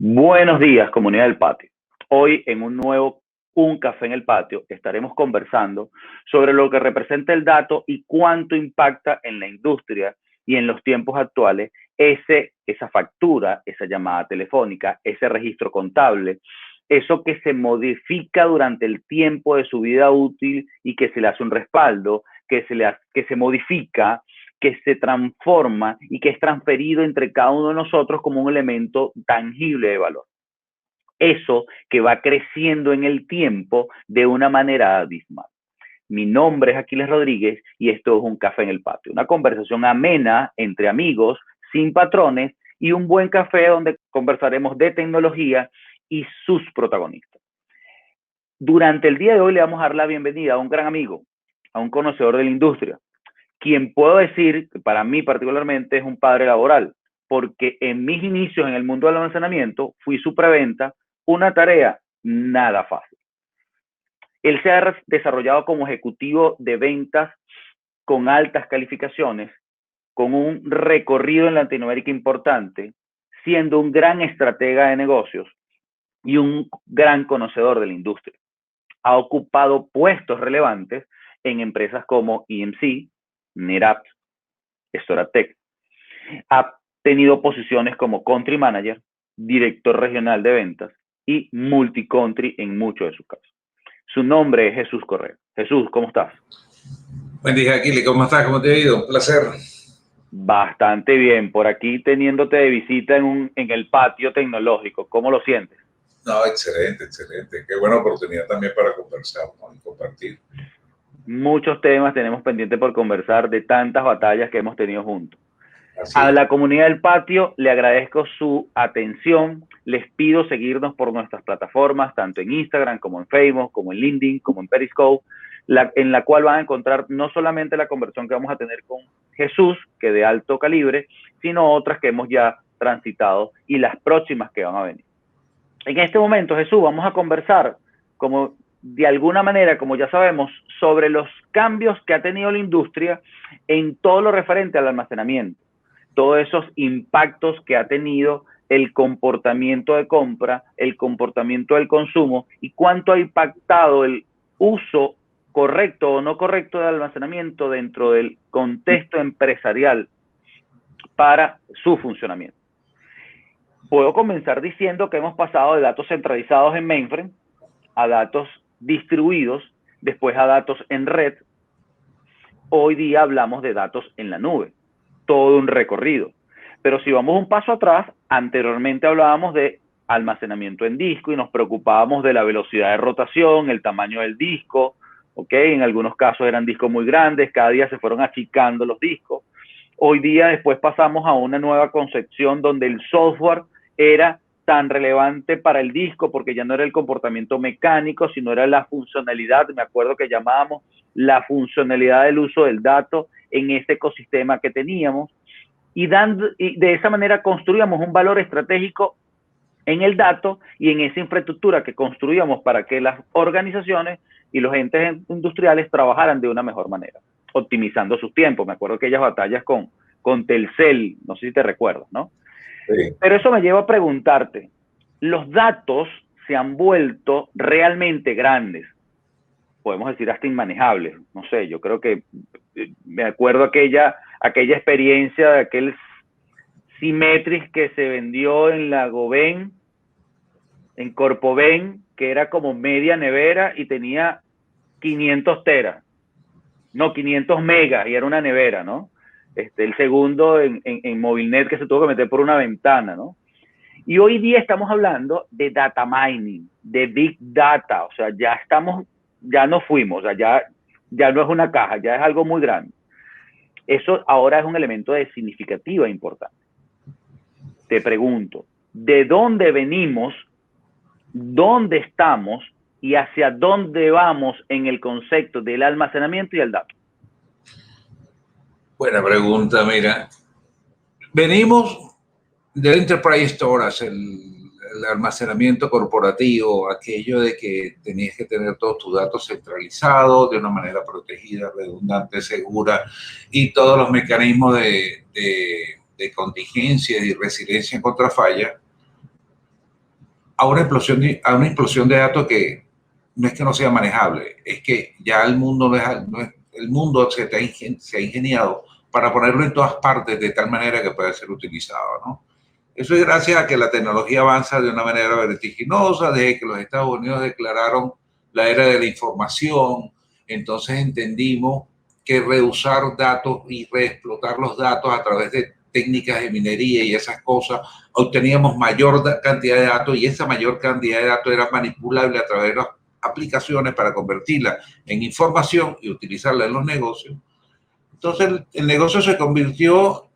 Buenos días, comunidad del patio. Hoy en un nuevo Un Café en el Patio estaremos conversando sobre lo que representa el dato y cuánto impacta en la industria y en los tiempos actuales esa factura, esa llamada telefónica, ese registro contable, eso que se modifica durante el tiempo de su vida útil y que se le hace un respaldo, que se modifica, que se transforma y que es transferido entre cada uno de nosotros como un elemento tangible de valor. Eso que va creciendo en el tiempo de una manera abismal. Mi nombre es Aquiles Rodríguez y esto es Un Café en el Patio, una conversación amena entre amigos, sin patrones y un buen café donde conversaremos de tecnología y sus protagonistas. Durante el día de hoy le vamos a dar la bienvenida a un gran amigo, a un conocedor de la industria, quien puedo decir que para mí particularmente es un padre laboral, porque en mis inicios en el mundo del almacenamiento fui su preventa, una tarea nada fácil. Él se ha desarrollado como ejecutivo de ventas con altas calificaciones, con un recorrido en Latinoamérica importante, siendo un gran estratega de negocios y un gran conocedor de la industria. Ha ocupado puestos relevantes en empresas como EMC, NetApp, Storatec. Ha tenido posiciones como Country Manager, Director Regional de Ventas y Multi-Country en muchos de sus casos. Su nombre es Jesús Correa. Jesús, ¿cómo estás? Buen día, Aquiles. ¿Cómo estás? ¿Cómo te ha ido? Un placer. Bastante bien. Por aquí teniéndote de visita en el patio tecnológico. ¿Cómo lo sientes? No, excelente, excelente. Qué buena oportunidad también para conversar, ¿no? Y compartir. Muchos temas tenemos pendientes por conversar de tantas batallas que hemos tenido juntos. Así A es. la comunidad del patio le agradezco su atención. Les pido seguirnos por nuestras plataformas, tanto en Instagram como en Facebook, como en LinkedIn, como en Periscope, en la cual van a encontrar no solamente la conversación que vamos a tener con Jesús, que de alto calibre, sino otras que hemos ya transitado y las próximas que van a venir. En este momento, Jesús, vamos a conversar como de alguna manera, como ya sabemos, sobre los cambios que ha tenido la industria en todo lo referente al almacenamiento, todos esos impactos que ha tenido el comportamiento de compra, el comportamiento del consumo y cuánto ha impactado el uso correcto o no correcto de almacenamiento dentro del contexto empresarial para su funcionamiento. Puedo comenzar diciendo que hemos pasado de datos centralizados en mainframe a datos distribuidos, después a datos en red. Hoy día hablamos de datos en la nube, todo un recorrido. Pero si vamos un paso atrás, anteriormente hablábamos de almacenamiento en disco y nos preocupábamos de la velocidad de rotación, el tamaño del disco, ¿ok? En algunos casos eran discos muy grandes, cada día se fueron achicando los discos. Hoy día después pasamos a una nueva concepción donde el software era tan relevante para el disco porque ya no era el comportamiento mecánico, sino era la funcionalidad, me acuerdo que llamábamos la funcionalidad del uso del dato en este ecosistema que teníamos y de esa manera construíamos un valor estratégico en el dato y en esa infraestructura que construíamos para que las organizaciones y los entes industriales trabajaran de una mejor manera, optimizando sus tiempos. Me acuerdo aquellas batallas con Telcel, no sé si te recuerdas, ¿no? Sí. Pero eso me lleva a preguntarte, los datos se han vuelto realmente grandes, podemos decir hasta inmanejables, no sé, yo creo que me acuerdo aquella experiencia de aquel Symmetrix que se vendió en la Goven, en Corpoven, que era como media nevera y tenía 500 teras, no, 500 megas y era una nevera, ¿no? El segundo en Movilnet que se tuvo que meter por una ventana, ¿no? Y hoy día estamos hablando de data mining, de big data, o sea, ya no fuimos, o sea, ya no es una caja, ya es algo muy grande. Eso ahora es un elemento de significativa importancia. Te pregunto, ¿de dónde venimos, dónde estamos y hacia dónde vamos en el concepto del almacenamiento y el dato? Buena pregunta, mira. Venimos del Enterprise Storage, el almacenamiento corporativo, aquello de que tenías que tener todos tus datos centralizados de una manera protegida, redundante, segura, y todos los mecanismos de contingencia y resiliencia contra falla. a una explosión de datos que no es que no sea manejable, es que ya el mundo el mundo se ha ingeniado para ponerlo en todas partes de tal manera que pueda ser utilizado, ¿no? Eso es gracias a que la tecnología avanza de una manera vertiginosa, desde que los Estados Unidos declararon la era de la información. Entonces entendimos que reusar datos y reexplotar los datos a través de técnicas de minería y esas cosas, obteníamos mayor cantidad de datos, y esa mayor cantidad de datos era manipulable a través de las aplicaciones para convertirla en información y utilizarla en los negocios. Entonces el negocio se convirtió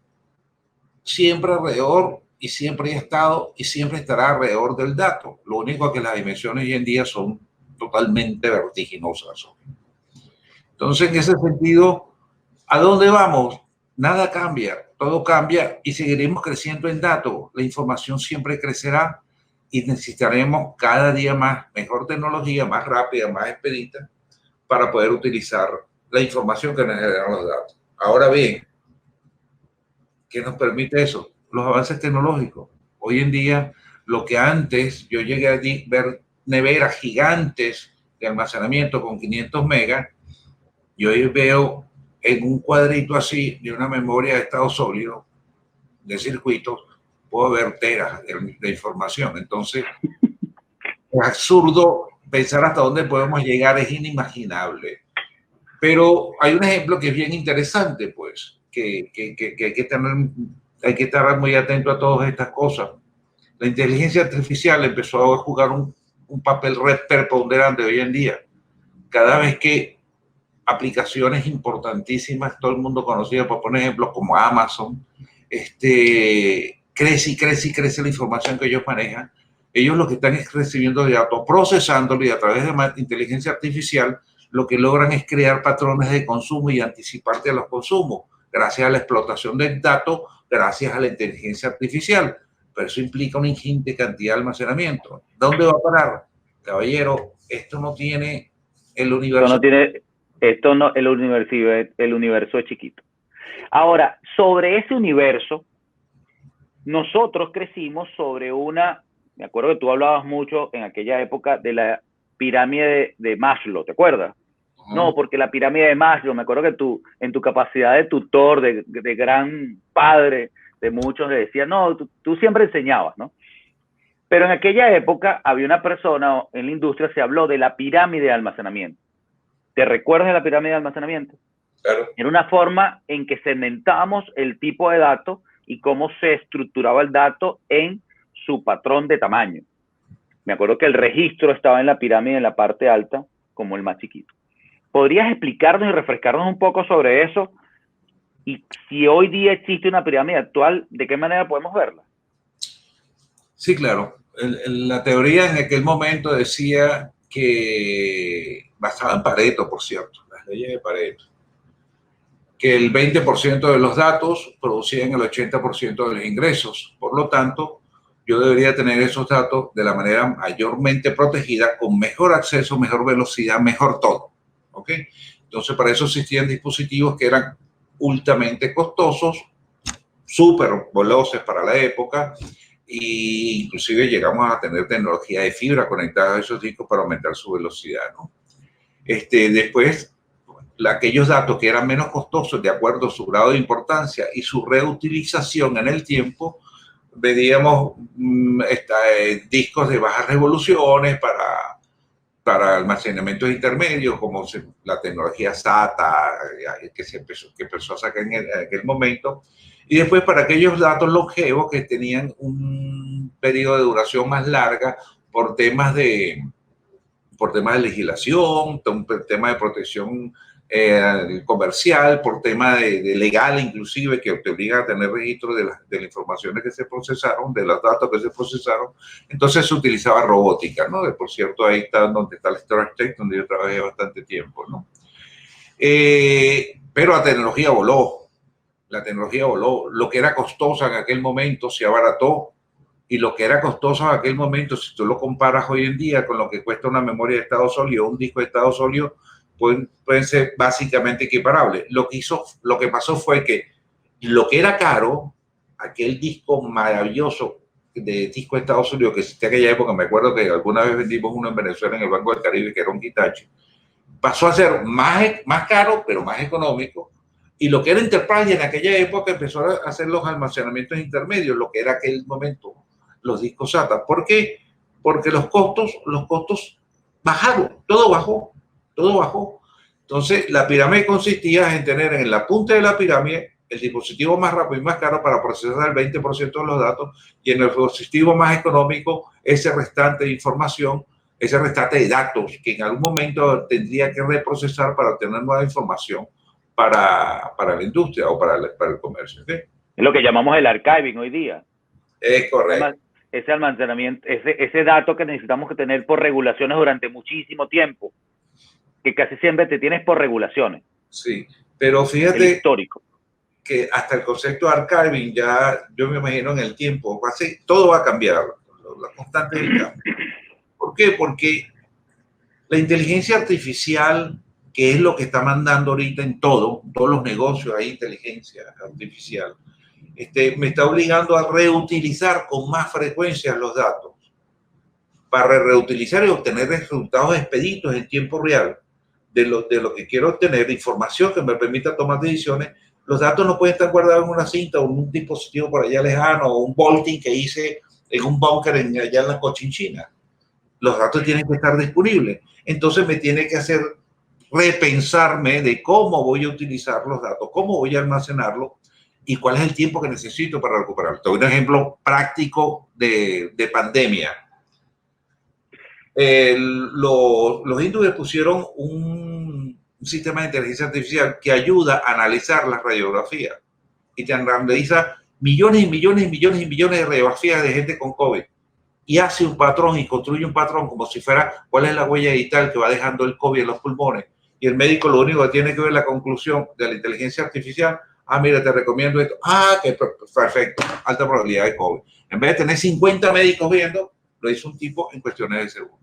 siempre alrededor, y siempre ha estado y siempre estará alrededor del dato. Lo único es que las dimensiones hoy en día son totalmente vertiginosas. Entonces, en ese sentido, ¿a dónde vamos? Nada cambia, todo cambia y seguiremos creciendo en datos. La información siempre crecerá y necesitaremos cada día más, mejor tecnología, más rápida, más expedita, para poder utilizar la información que nos generan los datos. Ahora bien, ¿qué nos permite eso? Los avances tecnológicos. Hoy en día, lo que antes yo llegué a ver neveras gigantes de almacenamiento con 500 megas, yo hoy veo en un cuadrito así de una memoria de estado sólido, de circuitos, puedo ver teras de información. Entonces, es absurdo pensar hasta dónde podemos llegar, es inimaginable. Pero hay un ejemplo que es bien interesante, pues, que hay que estar muy atento a todas estas cosas. La inteligencia artificial empezó a jugar un papel preponderante hoy en día. Cada vez que aplicaciones importantísimas, todo el mundo conocido, por poner ejemplos como Amazon, crece y crece y crece la información que ellos manejan. Ellos lo que están es recibiendo datos, procesándolo, y a través de inteligencia artificial lo que logran es crear patrones de consumo y anticiparte a los consumos, gracias a la explotación del dato, gracias a la inteligencia artificial. Pero eso implica una ingente cantidad de almacenamiento. ¿Dónde va a parar? Caballero, esto no tiene el universo. El universo es chiquito. Ahora, sobre ese universo, nosotros crecimos sobre me acuerdo que tú hablabas mucho en aquella época de la pirámide de Maslow, ¿te acuerdas? No, porque la pirámide de Maslow, me acuerdo que tú, en tu capacidad de tutor, de gran padre de muchos, le decías, no, tú siempre enseñabas, ¿no? Pero en aquella época había una persona, en la industria se habló de la pirámide de almacenamiento. ¿Te recuerdas de la pirámide de almacenamiento? Claro. Era una forma en que segmentábamos el tipo de dato y cómo se estructuraba el dato en su patrón de tamaño. Me acuerdo que el registro estaba en la pirámide en la parte alta, como el más chiquito. ¿Podrías explicarnos y refrescarnos un poco sobre eso? Y si hoy día existe una pirámide actual, ¿de qué manera podemos verla? Sí, claro. La teoría en aquel momento decía que, basada en Pareto, por cierto, las leyes de Pareto, que el 20% de los datos producían el 80% de los ingresos. Por lo tanto, yo debería tener esos datos de la manera mayormente protegida, con mejor acceso, mejor velocidad, mejor todo. ¿Ok? Entonces, para eso existían dispositivos que eran ultramente costosos, súper veloces para la época, e inclusive llegamos a tener tecnología de fibra conectada a esos discos para aumentar su velocidad, ¿no? Después, aquellos datos que eran menos costosos de acuerdo a su grado de importancia y su reutilización en el tiempo, veíamos discos de bajas revoluciones para almacenamientos intermedios, como la tecnología SATA, que empezó a sacar en aquel momento. Y después para aquellos datos longevos que tenían un periodo de duración más larga por temas de legislación, tema de protección comercial, por tema de legal inclusive, que te obliga a tener registro de las informaciones que se procesaron, de los datos que se procesaron. Entonces se utilizaba robótica, ¿no? Por cierto, ahí está donde está el Storage Tech, donde yo trabajé bastante tiempo, ¿no? Pero la tecnología voló. La tecnología voló. Lo que era costoso en aquel momento se abarató. Y lo que era costoso en aquel momento, si tú lo comparas hoy en día con lo que cuesta una memoria de estado sólido, un disco de estado sólido, pueden ser básicamente equiparables. Lo que pasó fue que lo que era caro, aquel disco maravilloso, de disco de Estados Unidos que existía en aquella época, me acuerdo que alguna vez vendimos uno en Venezuela en el Banco del Caribe, que era un Hitachi, pasó a ser más caro, pero más económico. Y lo que era Enterprise en aquella época empezó a hacer los almacenamientos intermedios, lo que era aquel momento los discos SATA. ¿Por qué? Porque los costos bajaron, todo bajó. Entonces, la pirámide consistía en tener en la punta de la pirámide el dispositivo más rápido y más caro para procesar el 20% de los datos, y en el dispositivo más económico ese restante de información, ese restante de datos que en algún momento tendría que reprocesar para obtener nueva información para la industria o para el comercio. ¿Okay? Es lo que llamamos el archiving hoy día. Es correcto. Ese almacenamiento, ese dato que necesitamos que tener por regulaciones durante muchísimo tiempo, que casi siempre te tienes por regulaciones. Sí, pero fíjate el histórico. Que hasta el concepto de archiving ya, yo me imagino en el tiempo, todo va a cambiar, la constante del cambio. ¿Por qué? Porque la inteligencia artificial, que es lo que está mandando ahorita en todos los negocios hay inteligencia artificial, me está obligando a reutilizar con más frecuencia los datos para reutilizar y obtener resultados expeditos en tiempo real de lo que quiero obtener, información que me permita tomar decisiones. Los datos no pueden estar guardados en una cinta o en un dispositivo por allá lejano o un bolting que hice en un búnker allá en la Cochinchina. Los datos tienen que estar disponibles. Entonces me tiene que hacer repensarme de cómo voy a utilizar los datos, cómo voy a almacenarlos y cuál es el tiempo que necesito para recuperarlos. Te doy un ejemplo práctico de pandemia. Los hindúes pusieron un sistema de inteligencia artificial que ayuda a analizar las radiografías y te analiza millones y millones y millones y millones de radiografías de gente con COVID y hace un patrón y construye un patrón como si fuera cuál es la huella digital que va dejando el COVID en los pulmones, y el médico lo único que tiene que ver la conclusión de la inteligencia artificial: mira, te recomiendo esto, que perfecto, alta probabilidad de COVID. En vez de tener 50 médicos viendo, lo hizo un tipo en cuestiones de segundos.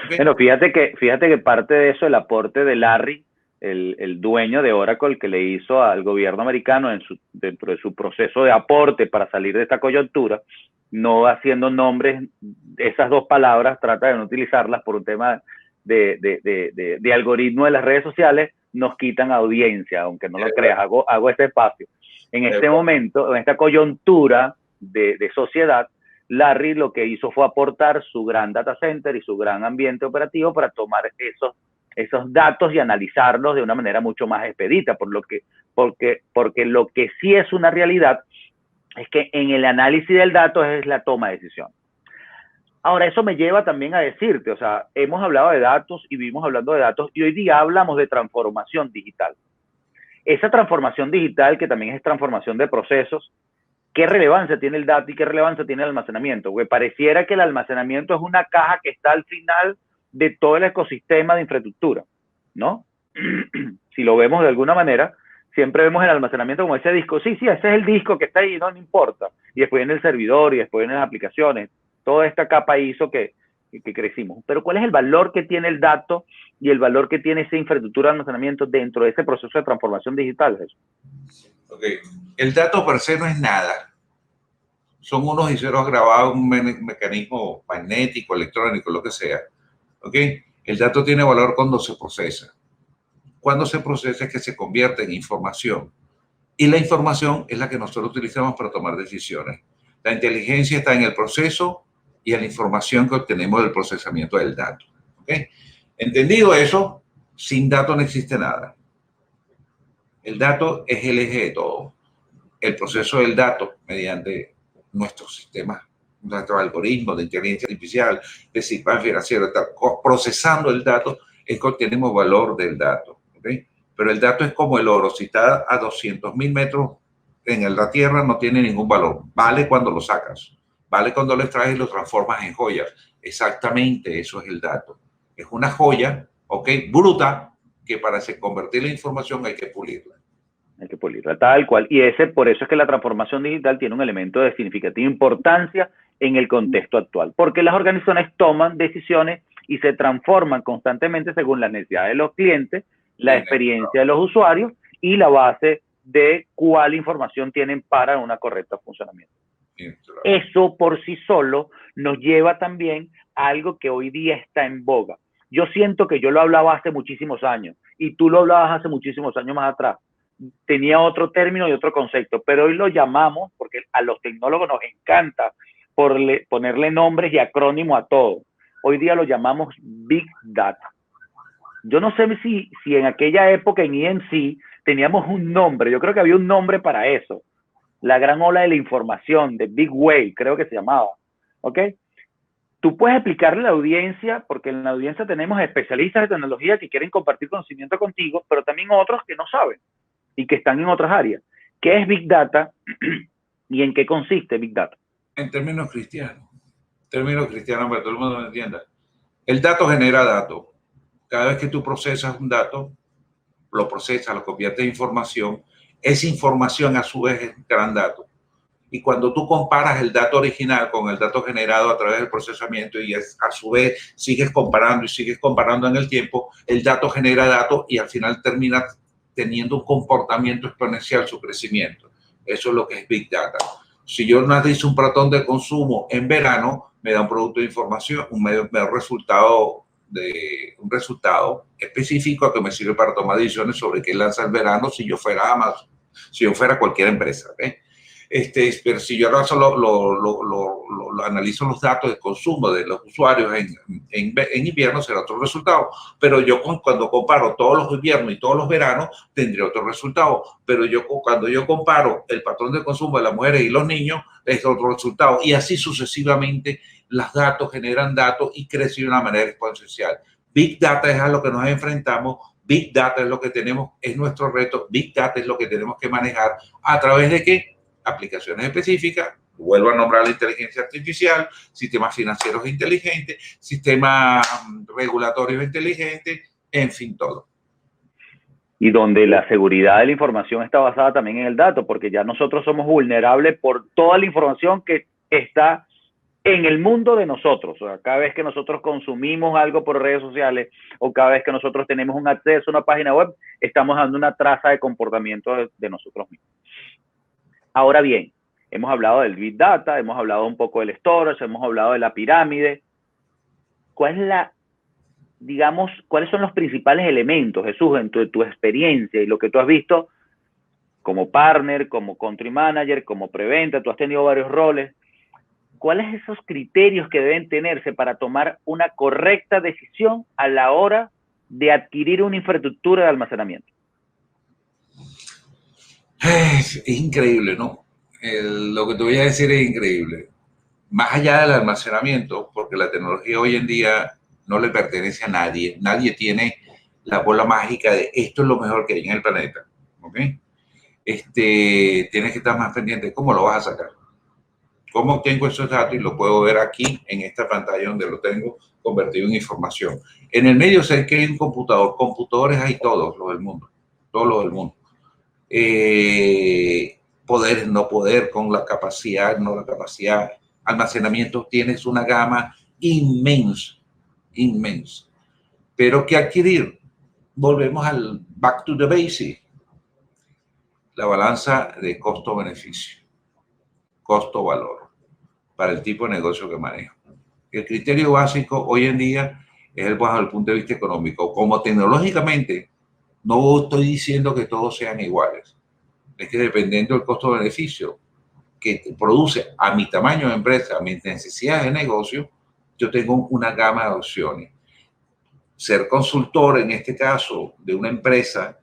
¿Okay? Bueno, fíjate que parte de eso, el aporte de Larry, el dueño de Oracle, que le hizo al gobierno americano dentro de su proceso de aporte para salir de esta coyuntura, no haciendo nombres, esas dos palabras, trata de no utilizarlas por un tema de algoritmo de las redes sociales, nos quitan audiencia, aunque no lo creas, hago este espacio. En este momento, en esta coyuntura de sociedad, Larry lo que hizo fue aportar su gran data center y su gran ambiente operativo para tomar esos datos y analizarlos de una manera mucho más expedita, porque lo que sí es una realidad es que en el análisis del dato es la toma de decisión. Ahora, eso me lleva también a decirte, o sea, hemos hablado de datos y vivimos hablando de datos y hoy día hablamos de transformación digital. Esa transformación digital, que también es transformación de procesos, ¿qué relevancia tiene el dato y qué relevancia tiene el almacenamiento? Porque pareciera que el almacenamiento es una caja que está al final de todo el ecosistema de infraestructura, ¿no? Si lo vemos de alguna manera, siempre vemos el almacenamiento como ese disco. Sí, ese es el disco que está ahí, no importa. Y después viene el servidor y después vienen las aplicaciones. Toda esta capa hizo que crecimos. Pero ¿cuál es el valor que tiene el dato y el valor que tiene esa infraestructura de almacenamiento dentro de ese proceso de transformación digital, Jesús? Okay. El dato per se no es nada. Son unos y ceros grabados en un mecanismo magnético, electrónico, lo que sea. ¿Okay? El dato tiene valor cuando se procesa. Cuando se procesa es que se convierte en información. Y la información es la que nosotros utilizamos para tomar decisiones. La inteligencia está en el proceso y en la información que obtenemos del procesamiento del dato. ¿Okay? Entendido eso, sin dato no existe nada. El dato es el eje de todo. El proceso del dato, mediante nuestros sistemas, nuestros algoritmos de inteligencia artificial, de sistema financiero, está procesando el dato, es que obtenemos valor del dato. ¿Okay? Pero el dato es como el oro. Si está a 200.000 metros en la tierra, no tiene ningún valor. Vale cuando lo sacas. Vale cuando lo extraes y lo transformas en joyas. Exactamente eso es el dato. Es una joya, ¿ok? Bruta, que para convertir la información hay que pulirla. Hay que pulirla, tal cual. Y por eso es que la transformación digital tiene un elemento de significativa importancia en el contexto actual. Porque las organizaciones toman decisiones y se transforman constantemente según las necesidades de los clientes, la experiencia de los usuarios y la base de cuál información tienen para un correcto funcionamiento. Eso por sí solo nos lleva también a algo que hoy día está en boga. Yo siento que yo lo hablaba hace muchísimos años y tú lo hablabas hace muchísimos años más atrás. Tenía otro término y otro concepto, pero hoy lo llamamos, porque a los tecnólogos nos encanta ponerle nombres y acrónimo a todo. Hoy día lo llamamos Big Data. Yo no sé si en aquella época en EMC teníamos un nombre, yo creo que había un nombre para eso. La gran ola de la información, de Big Wave, creo que se llamaba. ¿Ok? Tú puedes explicarle a la audiencia, porque en la audiencia tenemos especialistas de tecnología que quieren compartir conocimiento contigo, pero también otros que no saben y que están en otras áreas. ¿Qué es Big Data y en qué consiste Big Data? En términos cristianos, para que todo el mundo lo entienda. El dato genera datos. Cada vez que tú procesas un dato, lo procesas, lo conviertes en información. Esa información a su vez es un gran dato. Y cuando tú comparas el dato original con el dato generado a través del procesamiento y a su vez sigues comparando en el tiempo, el dato genera datos y al final termina teniendo un comportamiento exponencial su crecimiento. Eso es lo que es Big Data. Si yo analizo un patrón de consumo en verano, me da un producto de información, un resultado específico que me sirve para tomar decisiones sobre qué lanza el verano si yo fuera Amazon, si yo fuera cualquier empresa. Pero si yo ahora solo analizo los datos de consumo de los usuarios en invierno, será otro resultado. Pero yo cuando comparo todos los inviernos y todos los veranos, tendré otro resultado. Pero cuando yo comparo el patrón de consumo de las mujeres y los niños, es otro resultado. Y así sucesivamente, los datos generan datos y crecen de una manera exponencial. Big Data es a lo que nos enfrentamos. Big Data es lo que tenemos, es nuestro reto. Big Data es lo que tenemos que manejar. ¿A través de qué? Aplicaciones específicas, vuelvo a nombrar la inteligencia artificial, sistemas financieros inteligentes, sistemas regulatorios inteligentes, en fin, todo. Y donde la seguridad de la información está basada también en el dato, porque ya nosotros somos vulnerables por toda la información que está en el mundo de nosotros. O sea, cada vez que nosotros consumimos algo por redes sociales o cada vez que nosotros tenemos un acceso a una página web, estamos dando una traza de comportamiento de nosotros mismos. Ahora bien, hemos hablado del Big Data, hemos hablado un poco del storage, hemos hablado de la pirámide. ¿Cuáles son los principales elementos, Jesús, en tu experiencia y lo que tú has visto como partner, como country manager, como preventa? Tú has tenido varios roles. ¿Cuáles son esos criterios que deben tenerse para tomar una correcta decisión a la hora de adquirir una infraestructura de almacenamiento? Es increíble, ¿no? Lo que te voy a decir es increíble. Más allá del almacenamiento, porque la tecnología hoy en día no le pertenece a nadie. Nadie tiene la bola mágica de esto es lo mejor que hay en el planeta. ¿Ok? Tienes que estar más pendiente. ¿Cómo lo vas a sacar? ¿Cómo obtengo esos datos? Y lo puedo ver aquí en esta pantalla donde lo tengo convertido en información. En el medio sé que hay un computador. Computadores hay todos los del mundo. Todos los del mundo. Poder, no poder, con la capacidad, no la capacidad. Almacenamiento, tienes una gama inmensa. Pero ¿qué adquirir? Volvemos al back to the basic. La balanza de costo-beneficio, costo-valor, para el tipo de negocio que manejo. El criterio básico hoy en día es bajo el punto de vista económico. Como tecnológicamente, no estoy diciendo que todos sean iguales. Es que dependiendo del costo-beneficio que produce a mi tamaño de empresa, a mis necesidades de negocio, yo tengo una gama de opciones. Ser consultor, en este caso, de una empresa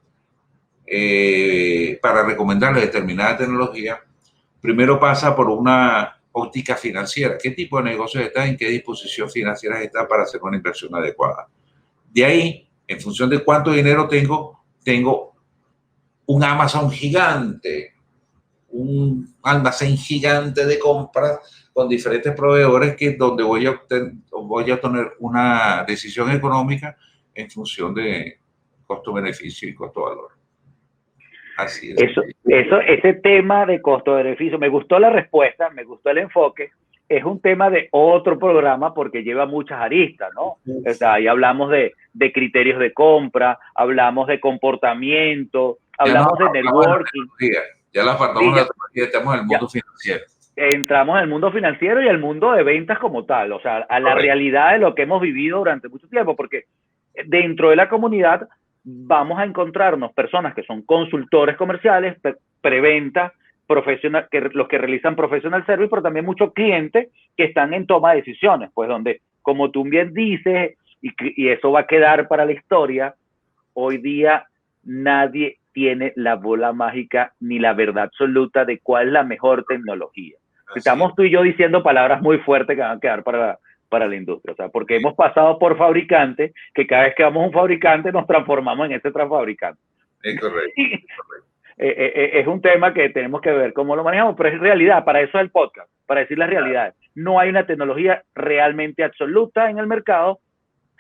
para recomendarle determinada tecnología, primero pasa por una óptica financiera. ¿Qué tipo de negocios está? ¿En qué disposición financiera está para hacer una inversión adecuada? De ahí, en función de cuánto dinero tengo un Amazon gigante, un almacén gigante de compras con diferentes proveedores donde voy a obtener una decisión económica en función de costo-beneficio y costo-valor. Así es. Ese tema de costo-beneficio, me gustó la respuesta, me gustó el enfoque. Es un tema de otro programa porque lleva muchas aristas, ¿no? O sea, ahí hablamos de criterios de compra, hablamos de comportamiento, hablamos de networking. Ya la apartamos de la tecnología, estamos en el mundo financiero. entramos en el mundo financiero y el mundo de ventas como tal, o sea, a la realidad de lo que hemos vivido durante mucho tiempo, porque dentro de la comunidad vamos a encontrarnos personas que son consultores comerciales, preventa, profesional, los que realizan professional service, pero también muchos clientes que están en toma de decisiones, pues donde, como tú bien dices, y eso va a quedar para la historia, hoy día nadie tiene la bola mágica ni la verdad absoluta de cuál es la mejor tecnología. Estamos tú y yo diciendo palabras muy fuertes que van a quedar para la industria, o sea, porque hemos pasado por fabricantes que cada vez que vamos a un fabricante nos transformamos en ese fabricante. Es correcto. Es un tema que tenemos que ver cómo lo manejamos, pero es realidad, para eso es el podcast, para decir las realidades. No hay una tecnología realmente absoluta en el mercado,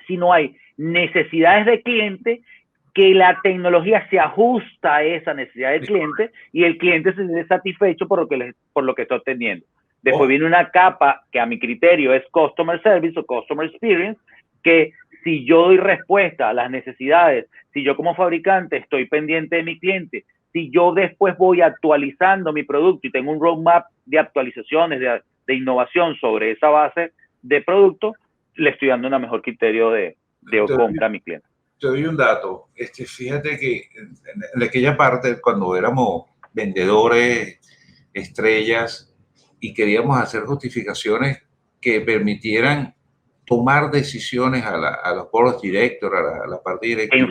sino hay necesidades de cliente que la tecnología se ajusta a esa necesidad del cliente y el cliente se siente satisfecho por lo que está obteniendo. Después viene una capa que a mi criterio es Customer Service o Customer Experience, que si yo doy respuesta a las necesidades, si yo como fabricante estoy pendiente de mi cliente, si yo después voy actualizando mi producto y tengo un roadmap de actualizaciones, de innovación sobre esa base de producto, le estoy dando un mejor criterio de compra a mi cliente. Te doy un dato. Fíjate que en aquella parte, cuando éramos vendedores, estrellas, y queríamos hacer justificaciones que permitieran tomar decisiones a los board directors, a la parte directiva.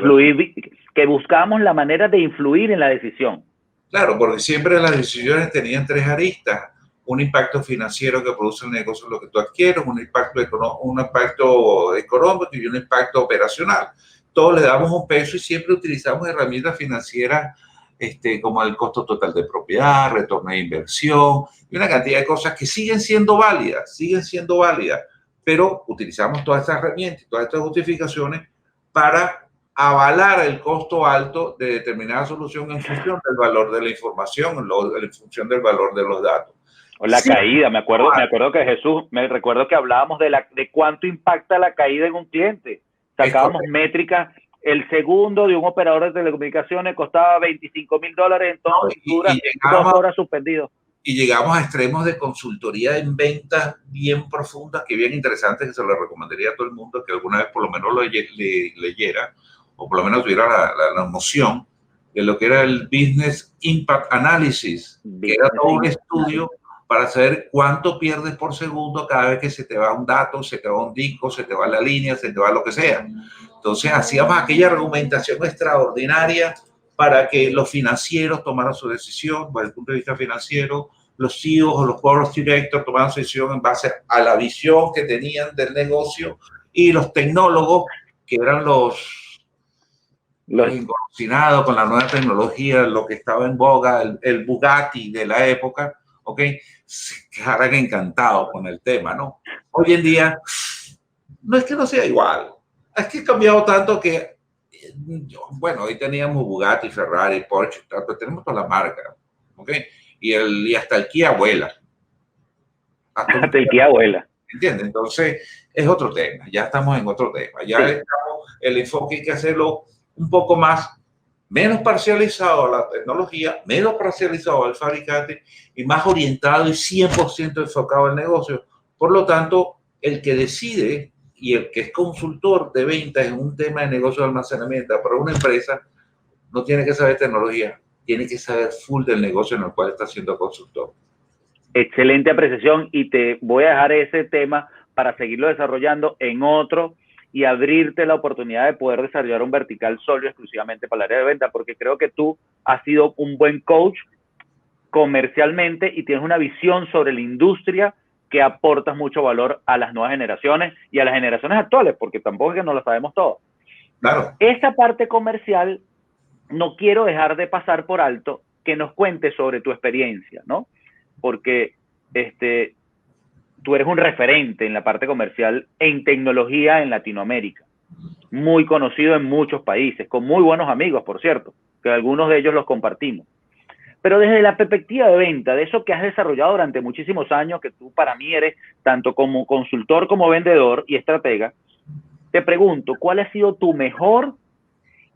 Que buscábamos la manera de influir en la decisión. Claro, porque siempre las decisiones tenían tres aristas. Un impacto financiero que produce el negocio, lo que tú adquieres, un impacto económico y un impacto operacional. Todos le damos un peso y siempre utilizamos herramientas financieras como el costo total de propiedad, retorno de inversión y una cantidad de cosas que siguen siendo válidas, pero utilizamos todas estas herramientas y todas estas justificaciones para avalar el costo alto de determinada solución en función del valor de la información, en función del valor de los datos. O la caída, me acuerdo que Jesús, me recuerdo que hablábamos de cuánto impacta la caída en un cliente. Sacábamos métricas, el segundo de un operador de telecomunicaciones costaba $25,000, entonces dura 2 horas suspendido. Y llegamos a extremos de consultoría en ventas bien profundas, que bien interesantes, que se lo recomendaría a todo el mundo que alguna vez por lo menos lo leyera, o por lo menos tuviera la noción de lo que era el Business Impact Analysis, que era todo un estudio para saber cuánto pierdes por segundo cada vez que se te va un dato, se te va un disco, se te va la línea, se te va lo que sea. Entonces hacíamos aquella argumentación extraordinaria para que los financieros tomaran su decisión desde el punto de vista financiero, los CEOs o los board directors tomaran su decisión en base a la visión que tenían del negocio, y los tecnólogos, que eran los engolosinados con la nueva tecnología, lo que estaba en boga, el Bugatti de la época, ¿ok? Se quedaran encantados con el tema, ¿no? Hoy en día, no es que no sea igual, es que ha cambiado tanto que, bueno, hoy teníamos Bugatti, Ferrari, Porsche, pero tenemos toda la marca, ¿ok? Y hasta el Kia vuela. Hasta el Kia vuela. ¿Entiendes? Entonces, es otro tema, ya estamos en otro tema. Ya estamos, el enfoque hay que hacerlo un poco menos parcializado a la tecnología, menos parcializado al fabricante y más orientado y 100% enfocado al negocio. Por lo tanto, el que decide y el que es consultor de ventas en un tema de negocio de almacenamiento para una empresa no tiene que saber tecnología, tiene que saber full del negocio en el cual está siendo consultor. Excelente apreciación, y te voy a dejar ese tema para seguirlo desarrollando en otro y abrirte la oportunidad de poder desarrollar un vertical sólido exclusivamente para el área de venta, porque creo que tú has sido un buen coach comercialmente y tienes una visión sobre la industria que aportas mucho valor a las nuevas generaciones y a las generaciones actuales, porque tampoco es que no lo sabemos todo. Claro. Esta parte comercial no quiero dejar de pasar por alto que nos cuentes sobre tu experiencia, ¿no? Porque tú eres un referente en la parte comercial en tecnología en Latinoamérica, muy conocido en muchos países, con muy buenos amigos, por cierto, que algunos de ellos los compartimos. Pero desde la perspectiva de venta, de eso que has desarrollado durante muchísimos años, que tú para mí eres tanto como consultor como vendedor y estratega, te pregunto, ¿cuál ha sido tu mejor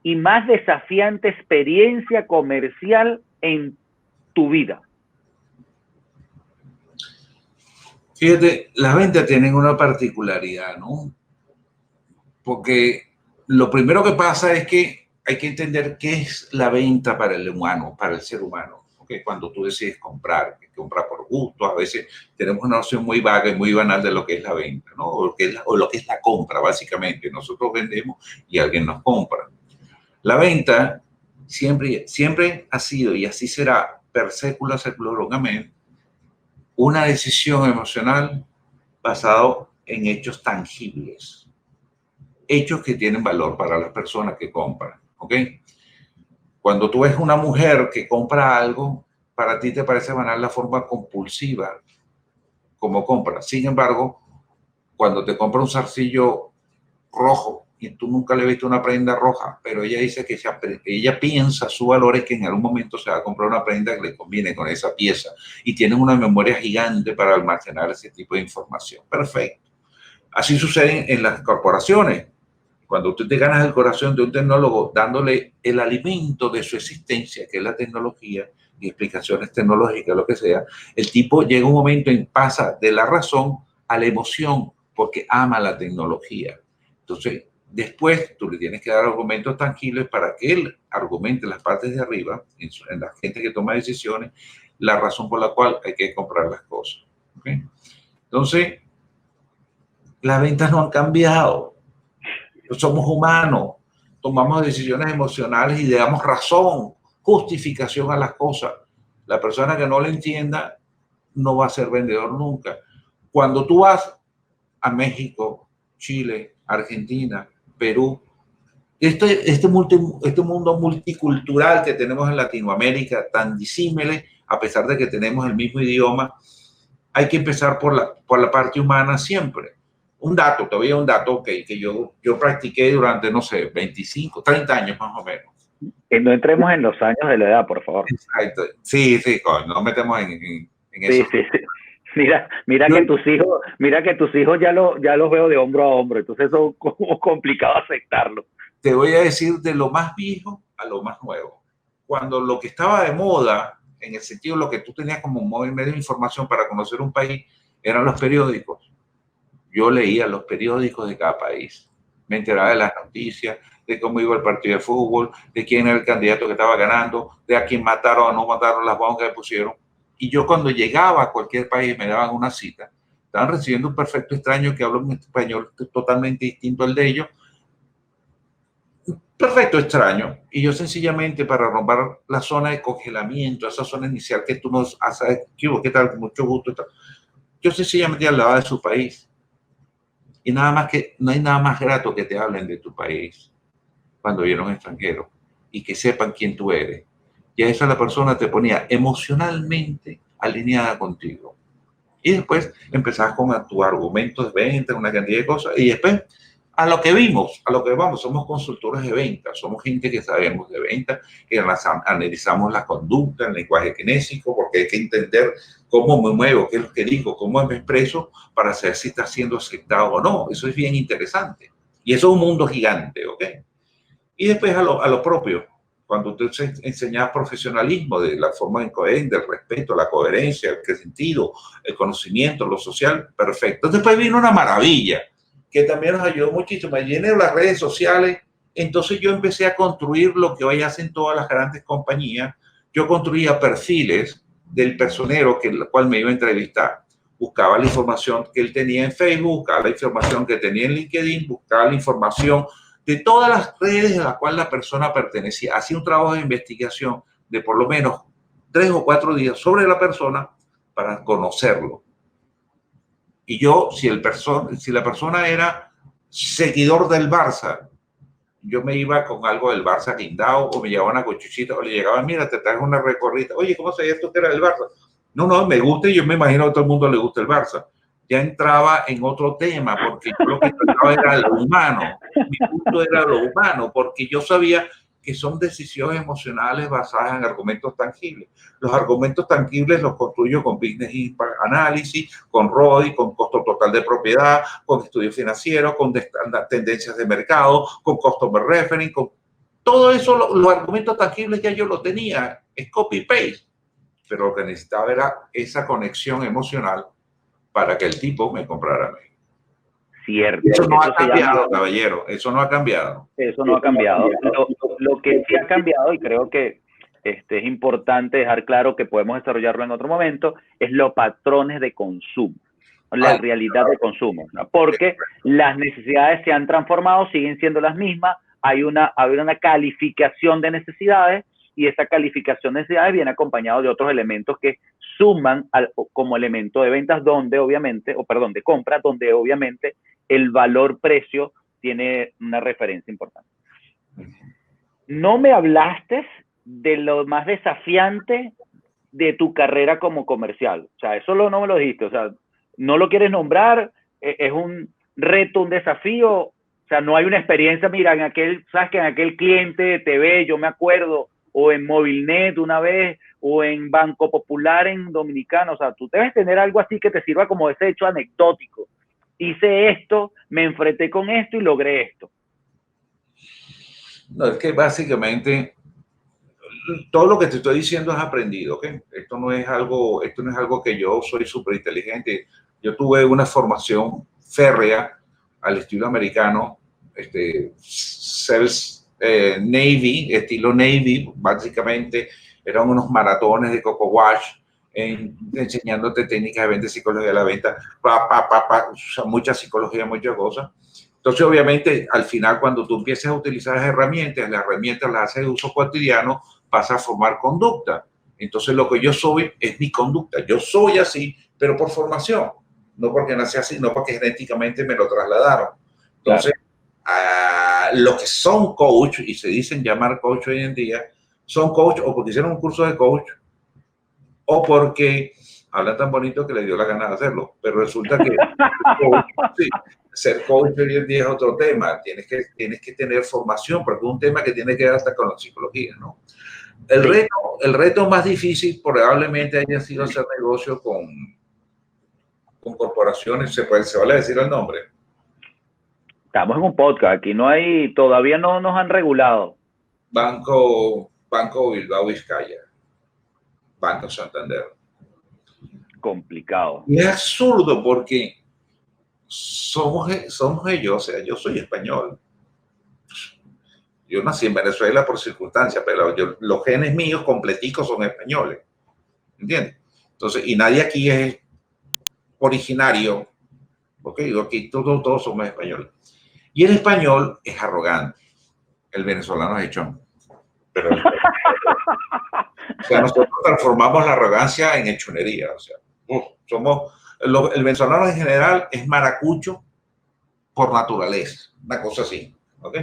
y más desafiante experiencia comercial en tu vida? Fíjate, las ventas tienen una particularidad, ¿no? Porque lo primero que pasa es que hay que entender qué es la venta para el humano, para el ser humano. Porque cuando tú decides comprar, que comprar por gusto, a veces tenemos una noción muy vaga y muy banal de lo que es la venta, ¿no? O lo que es la compra, básicamente. Nosotros vendemos y alguien nos compra. La venta siempre ha sido, y así será, per secula seculorum, amén, una decisión emocional basada en hechos tangibles, hechos que tienen valor para las personas que compran, ¿ok? Cuando tú ves una mujer que compra algo, para ti te parece banal la forma compulsiva como compra. Sin embargo, cuando te compra un zarcillo rojo y tú nunca le viste una prenda roja, pero ella dice que ella piensa su valor es que en algún momento se va a comprar una prenda que le conviene con esa pieza y tienen una memoria gigante para almacenar ese tipo de información. Perfecto. Así sucede en las corporaciones. Cuando tú te ganas el corazón de un tecnólogo dándole el alimento de su existencia, que es la tecnología y explicaciones tecnológicas, lo que sea, el tipo llega un momento en pasa de la razón a la emoción porque ama la tecnología. Entonces, después tú le tienes que dar argumentos tangibles para que él argumente las partes de arriba, en la gente que toma decisiones, la razón por la cual hay que comprar las cosas. ¿Okay? Entonces, las ventas no han cambiado. Somos humanos, tomamos decisiones emocionales y le damos razón, justificación a las cosas. La persona que no lo entienda no va a ser vendedor nunca. Cuando tú vas a México, Chile, Argentina, Perú, este mundo multicultural que tenemos en Latinoamérica, tan disímile, a pesar de que tenemos el mismo idioma, hay que empezar por la parte humana siempre. Un dato, todavía un dato que yo practiqué durante, no sé, 25, 30 años más o menos. Que no entremos en los años de la edad, por favor. Exacto. Sí, no metemos en eso. Sí. Mira que tus hijos ya los veo de hombro a hombro, entonces eso es como complicado aceptarlo. Te voy a decir de lo más viejo a lo más nuevo. Cuando lo que estaba de moda, en el sentido de lo que tú tenías como medio de información para conocer un país, eran los periódicos. Yo leía los periódicos de cada país, me enteraba de las noticias, de cómo iba el partido de fútbol, de quién era el candidato que estaba ganando, de a quién mataron o no mataron, las bombas que pusieron. Y yo cuando llegaba a cualquier país me daban una cita, estaban recibiendo un perfecto extraño que habla un español totalmente distinto al de ellos, un perfecto extraño. Y yo sencillamente para romper la zona de congelamiento, esa zona inicial que tú nos haces, ¿qué tal? Mucho gusto. Yo sencillamente hablaba de su país. Y nada más que, no hay nada más grato que te hablen de tu país cuando viene un extranjero y que sepan quién tú eres. Y a eso la persona te ponía emocionalmente alineada contigo. Y después empezás con tu argumento de venta, una cantidad de cosas. Y después, a lo que vimos, a lo que vamos, somos consultores de venta, somos gente que sabemos de venta, que analizamos la conducta, el lenguaje kinésico, porque hay que entender cómo me muevo, qué es lo que digo, cómo me expreso para saber si está siendo aceptado o no. Eso es bien interesante. Y eso es un mundo gigante, ¿ok? Y después a lo propio, cuando tú enseñas profesionalismo, de la forma incoherente, el respeto, la coherencia, el sentido, el conocimiento, lo social, perfecto. Después vino una maravilla, que también nos ayudó muchísimo. Me llené las redes sociales, entonces yo empecé a construir lo que hoy hacen todas las grandes compañías. Yo construía perfiles del personero que el cual me iba a entrevistar. Buscaba la información que él tenía en Facebook, buscaba la información que tenía en LinkedIn, buscaba la información de todas las redes a las cuales la persona pertenecía. Hacía un trabajo de investigación de por lo menos 3 o 4 días sobre la persona para conocerlo. Y yo, si la persona era seguidor del Barça, yo me iba con algo del Barça guindado o me llevaba una cochuchita o le llegaba, mira, te traes una recorrida. Oye, ¿cómo sabías tú que era del Barça? No, me gusta y yo me imagino que a todo el mundo le gusta el Barça. Ya entraba en otro tema, porque yo lo que trataba era lo humano. Mi punto era lo humano, porque yo sabía que son decisiones emocionales basadas en argumentos tangibles. Los argumentos tangibles los construyo con Business Impact Analysis, con ROI, con costo total de propiedad, con estudios financieros, con tendencias de mercado, con Customer Reference, con todo eso, los argumentos tangibles ya yo lo tenía, es copy-paste, pero lo que necesitaba era esa conexión emocional para que el tipo me comprara a mí. Cierto. Eso no Eso ha cambiado, caballero. Eso no ha cambiado. Eso no ha cambiado. Lo que sí ha cambiado, y creo que es importante dejar claro que podemos desarrollarlo en otro momento, es los patrones de consumo, la realidad de consumo, ¿no? Porque las necesidades se han transformado, siguen siendo las mismas, hay una calificación de necesidades, y esa calificación de necesidades viene acompañado de otros elementos que suman como elemento de ventas, donde obviamente, de compra, donde obviamente el valor-precio tiene una referencia importante. No me hablaste de lo más desafiante de tu carrera como comercial. O sea, eso no me lo dijiste. O sea, no lo quieres nombrar, es un reto, un desafío. O sea, no hay una experiencia, mira, sabes que en aquel cliente de TV, yo me acuerdo, o en Movilnet una vez, o en Banco Popular en Dominicano. O sea, tú debes tener algo así que te sirva como ese hecho anecdótico. Hice esto, me enfrenté con esto y logré esto. No, es que básicamente todo lo que te estoy diciendo es aprendido, ¿ok? Esto no es algo que yo soy súper inteligente. Yo tuve una formación férrea al estilo americano, Navy, estilo Navy, básicamente eran unos maratones de Coco Wash, enseñándote técnicas de venta, psicología de la venta, o sea, mucha psicología, muchas cosas. Entonces, obviamente, al final, cuando tú empiezas a utilizar las herramientas las haces de uso cotidiano, vas a formar conducta. Entonces, lo que yo soy es mi conducta. Yo soy así, pero por formación. No porque nací así, no porque genéticamente me lo trasladaron. Entonces, claro, los que son coach y se dicen llamar coach hoy en día, son coach o porque hicieron un curso de coach o porque hablan tan bonito que les dio la gana de hacerlo. Pero resulta que ser coach hoy en día es otro tema. Tienes que tener formación, porque es un tema que tiene que ver hasta con la psicología, ¿no? El reto más difícil probablemente haya sido hacer negocio con corporaciones. ¿Se vale decir el nombre? Estamos en un podcast, aquí todavía no nos han regulado. Banco Bilbao Vizcaya, Banco Santander. Complicado. Y es absurdo porque somos ellos, o sea, yo soy español. Yo nací en Venezuela por circunstancias, pero los genes míos completicos son españoles. ¿Entiendes? Entonces, y nadie aquí es originario, ¿ok? Aquí todos somos españoles. Y el español es arrogante. El venezolano es hechón. Pero o sea, nosotros transformamos la arrogancia en hechonería. O sea, el venezolano en general es maracucho por naturaleza, una cosa así, ¿ok?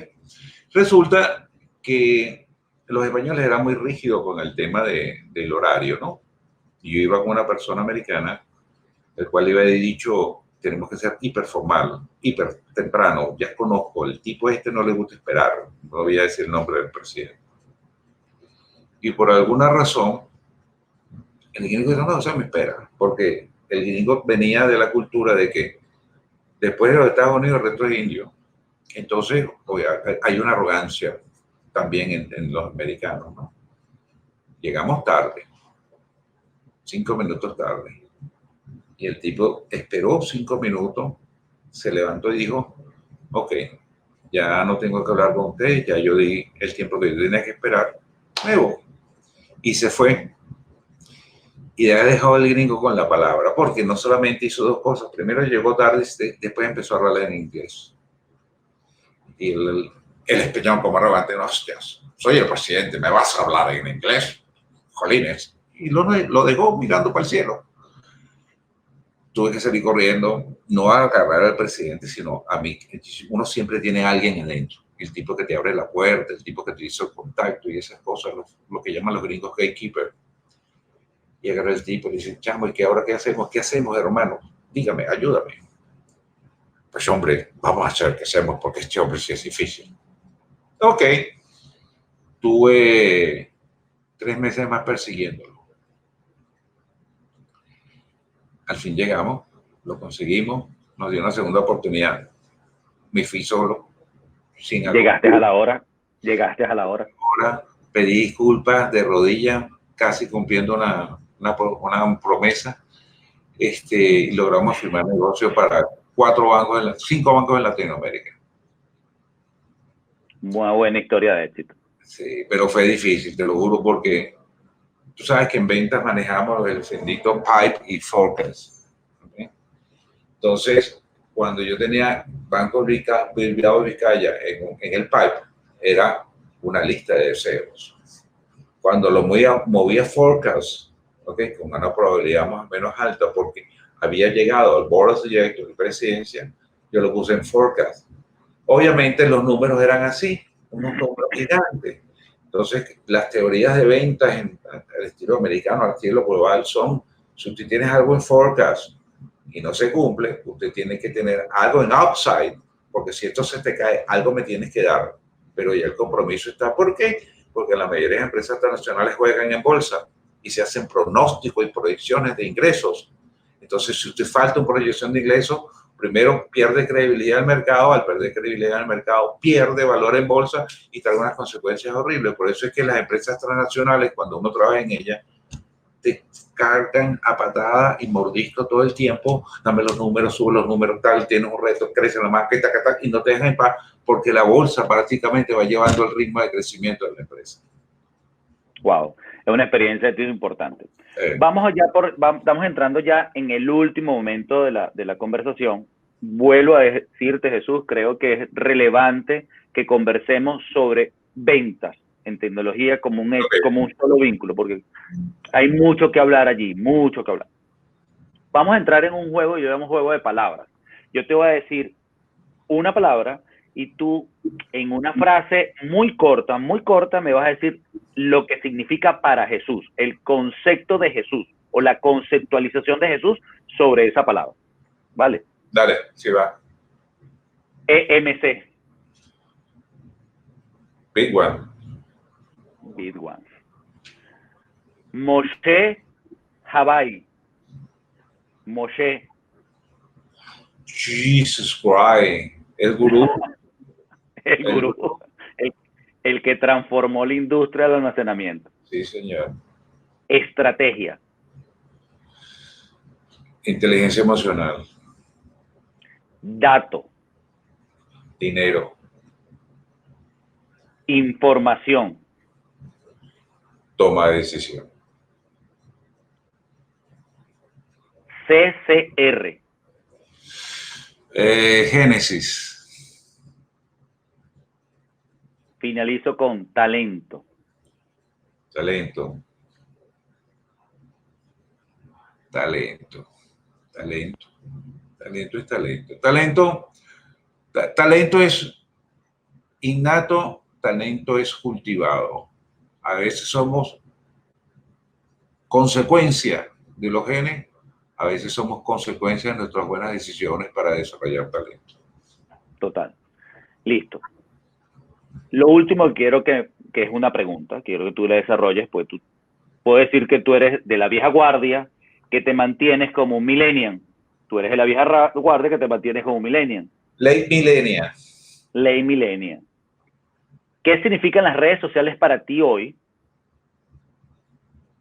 Resulta que los españoles eran muy rígidos con el tema del horario, ¿no? Y yo iba con una persona americana, el cual le había dicho, tenemos que ser hiperformal, hiper temprano. Ya conozco, el tipo no le gusta esperar, no voy a decir el nombre del presidente. Y por alguna razón, el gringo dice, no, o sea, me espera, porque el gringo venía de la cultura de que después de los Estados Unidos el resto es indio. Entonces, hay una arrogancia también en los americanos, ¿no? Llegamos tarde, 5 minutos tarde. Y el tipo esperó 5 minutos, se levantó y dijo, ok, ya no tengo que hablar con usted, ya yo di el tiempo que yo tenía que esperar, me voy. Y se fue. Y ha dejado el gringo con la palabra, porque no solamente hizo dos cosas. Primero llegó tarde, después empezó a hablar en inglés. Y el español como arrogante, no, hostias, soy el presidente, ¿me vas a hablar en inglés? Jolines. Y lo dejó mirando para el cielo. Tuve que salir corriendo, no a agarrar al presidente, sino a mí. Uno siempre tiene a alguien adentro. El tipo que te abre la puerta, el tipo que te hizo el contacto y esas cosas, lo que llaman los gringos gatekeeper. Y agarré el tipo y le dice, chamo, ¿y qué ahora qué hacemos? ¿Qué hacemos, hermano? Dígame, ayúdame. Pues hombre, vamos a hacer qué hacemos porque este hombre sí es difícil. Ok. Tuve 3 meses más persiguiéndolo. Al fin llegamos, lo conseguimos, nos dio una segunda oportunidad. Me fui solo, sin Llegaste a la hora. Pedí disculpas de rodillas, casi cumpliendo una promesa. y logramos firmar negocio para 5 bancos en Latinoamérica. Una buena historia de éxito. Sí, pero fue difícil, te lo juro, porque tú sabes que en ventas manejamos el bendito pipe y forecast. ¿Okay? Entonces, cuando yo tenía Banco Bilbao Vizcaya en el pipe, era una lista de deseos. Cuando lo movía forecast, ¿okay? Con una probabilidad más o menos alta, porque había llegado al board of directors de presidencia, yo lo puse en forecast. Obviamente los números eran así, unos números gigantes. Entonces, las teorías de ventas al estilo americano, al estilo global, son, si usted tiene algo en forecast y no se cumple, usted tiene que tener algo en upside, porque si esto se te cae, algo me tienes que dar. Pero ya el compromiso está. ¿Por qué? Porque la mayoría de empresas transnacionales juegan en bolsa y se hacen pronósticos y proyecciones de ingresos. Entonces, si usted falta una proyección de ingresos, primero pierde credibilidad en el mercado, al perder credibilidad en el mercado, pierde valor en bolsa y trae unas consecuencias horribles. Por eso es que las empresas transnacionales, cuando uno trabaja en ellas, te cargan a patada y mordisco todo el tiempo, dame los números, sube los números, tal, tienes un reto, crece la marca y no te dejan en paz, porque la bolsa prácticamente va llevando el ritmo de crecimiento de la empresa. Wow, es una experiencia importante. Vamos estamos entrando ya en el último momento de la conversación. Vuelvo a decirte, Jesús, creo que es relevante que conversemos sobre ventas en tecnología como un solo vínculo, porque hay mucho que hablar allí, mucho que hablar. Vamos a entrar en un juego, yo llamo juego de palabras. Yo te voy a decir una palabra y tú en una frase muy corta, me vas a decir lo que significa para Jesús, el concepto de Jesús o la conceptualización de Jesús sobre esa palabra. ¿Vale? Dale, sí va. EMC. Big One. Big One. Moshe Habai. Moshe. Jesus Christ. El gurú. El gurú. El que transformó la industria del almacenamiento. Sí, señor. Estrategia. Inteligencia emocional. Dato. Dinero. Información. Toma de decisión. CCR. Génesis. Finalizo con talento. Talento. Talento. Talento. Talento es talento. Talento es innato, talento es cultivado. A veces somos consecuencia de los genes, a veces somos consecuencia de nuestras buenas decisiones para desarrollar talento. Total. Listo. Lo último quiero que es una pregunta, quiero que tú la desarrolles, pues tú puedo decir que tú eres de la vieja guardia, que te mantienes como un millennial. Tú eres de la vieja guardia que te mantienes como un millennial. Late millennial. Late millennial. ¿Qué significan las redes sociales para ti hoy?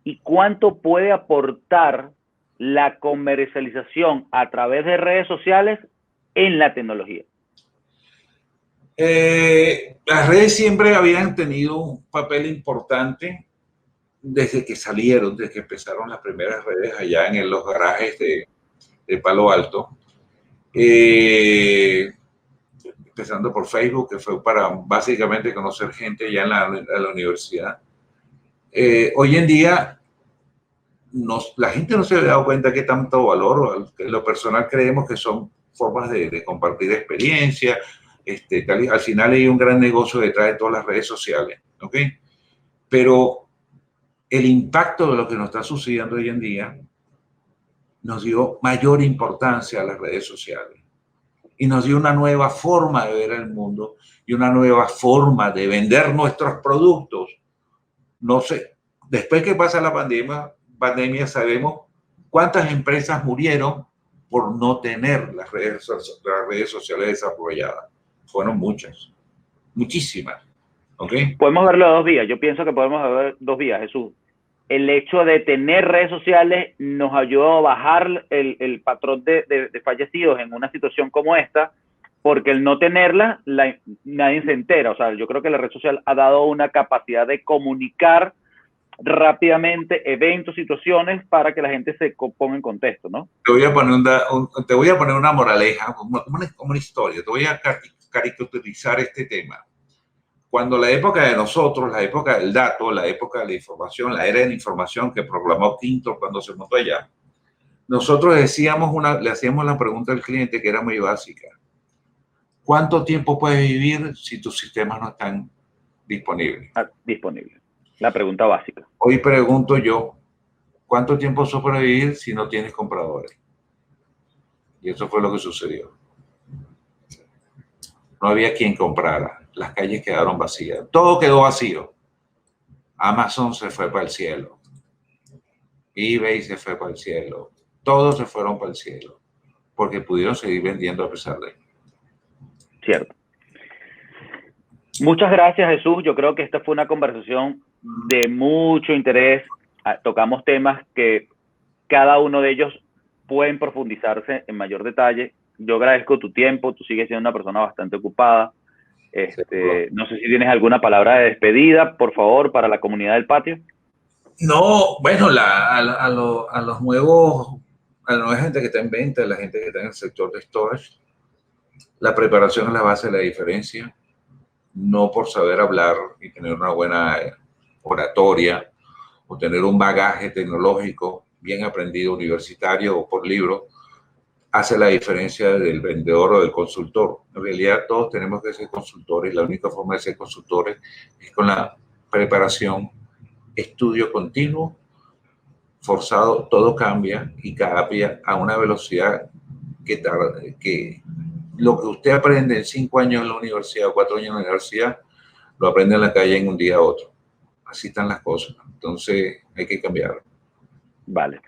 ¿Y cuánto puede aportar la comercialización a través de redes sociales en la tecnología? Las redes siempre habían tenido un papel importante desde que salieron, desde que empezaron las primeras redes allá en los garajes de Palo Alto. Empezando por Facebook, que fue para básicamente conocer gente ya en la universidad. Hoy en día, la gente no se ha dado cuenta que tanto valor, en lo personal creemos que son formas de compartir experiencia. Al final hay un gran negocio detrás de todas las redes sociales, ¿ok? Pero el impacto de lo que nos está sucediendo hoy en día nos dio mayor importancia a las redes sociales y nos dio una nueva forma de ver el mundo y una nueva forma de vender nuestros productos. No sé, después que pasa la pandemia sabemos cuántas empresas murieron por no tener las redes sociales desarrolladas. Fueron muchas, muchísimas. ¿Okay? Podemos verlo de dos vías. Yo pienso que podemos ver dos vías, Jesús. el hecho de tener redes sociales nos ayudó a bajar el patrón de fallecidos en una situación como esta, porque el no tenerla, nadie se entera. O sea, yo creo que la red social ha dado una capacidad de comunicar rápidamente eventos, situaciones, para que la gente se ponga en contexto, ¿no? Te voy a poner una moraleja, como una historia. Te voy a caricaturizar este tema. Cuando la época de nosotros, la época del dato, la época de la información, la era de la información que proclamó Quinto cuando se montó allá, nosotros le hacíamos la pregunta al cliente que era muy básica. ¿Cuánto tiempo puedes vivir si tus sistemas no están disponibles? Disponible. La pregunta básica. Hoy pregunto yo, ¿cuánto tiempo puedes vivir si no tienes compradores? Y eso fue lo que sucedió. No había quien comprara. Las calles quedaron vacías. Todo quedó vacío. Amazon se fue para el cielo. eBay se fue para el cielo. Todos se fueron para el cielo. Porque pudieron seguir vendiendo a pesar de ello. Cierto. Muchas gracias, Jesús. Yo creo que esta fue una conversación de mucho interés. Tocamos temas que cada uno de ellos pueden profundizarse en mayor detalle. Yo agradezco tu tiempo. Tú sigues siendo una persona bastante ocupada. No sé si tienes alguna palabra de despedida, por favor, para la comunidad del patio. No, bueno, a la nueva gente que está en venta, la gente que está en el sector de storage, la preparación es la base de la diferencia. No por saber hablar y tener una buena oratoria o tener un bagaje tecnológico bien aprendido universitario o por libro, hace la diferencia del vendedor o del consultor. En realidad todos tenemos que ser consultores. La única forma de ser consultores es con la preparación, estudio continuo, forzado. Todo cambia y cambia a una velocidad que lo que usted aprende en 5 años en la universidad o 4 años en la universidad, lo aprende en la calle en un día a otro. Así están las cosas. Entonces hay que cambiar. Vale.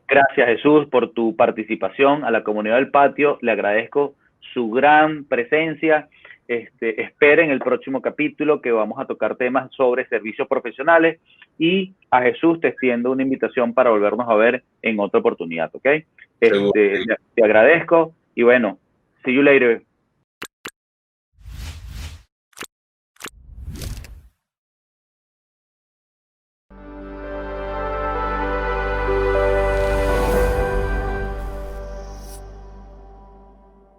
Gracias, Jesús, por tu participación. A la comunidad del patio le agradezco su gran presencia. Esperen el próximo capítulo, que vamos a tocar temas sobre servicios profesionales, y a Jesús te extiendo una invitación para volvernos a ver en otra oportunidad, ¿ok? Te agradezco y bueno, see you later.